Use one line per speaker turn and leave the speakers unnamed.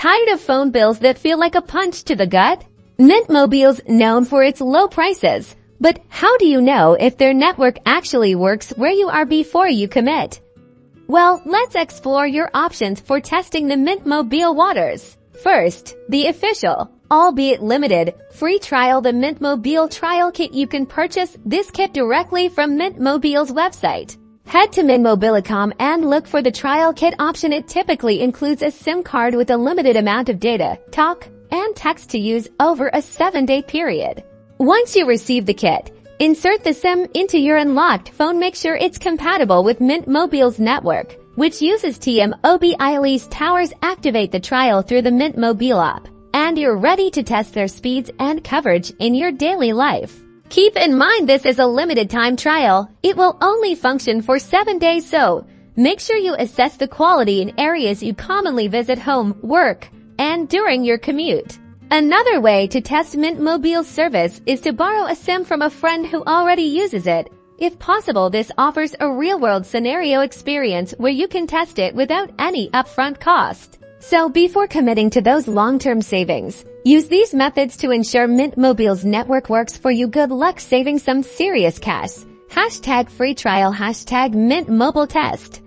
Tired of phone bills that feel like a punch to the gut? Mint Mobile's known for its low prices. But how do you know if their network actually works where you are before you commit? Well, let's explore your options for testing the Mint Mobile waters. First, the official, albeit limited, free trial. The Mint Mobile Trial Kit. You can purchase this kit directly from Mint Mobile's website. Head to mintmobile.com and look for the trial kit option. It typically includes a SIM card with a limited amount of data, talk, and text to use over a 7-day period. Once you receive the kit, insert the SIM into your unlocked phone. Make sure it's compatible with Mint Mobile's network, which uses T-Mobile's towers. Activate the trial through the Mint Mobile app, and you're ready to test their speeds and coverage in your daily life. Keep in mind this is a limited time trial. It will only function for 7 days, so make sure you assess the quality in areas you commonly visit: home, work, and during your commute. Another way to test Mint Mobile's service is to borrow a SIM from a friend who already uses it. If possible, this offers a real-world scenario experience where you can test it without any upfront cost. So before committing to those long-term savings, use these methods to ensure Mint Mobile's network works for you. Good luck saving some serious cash. #free trial, #Mint Mobile Test.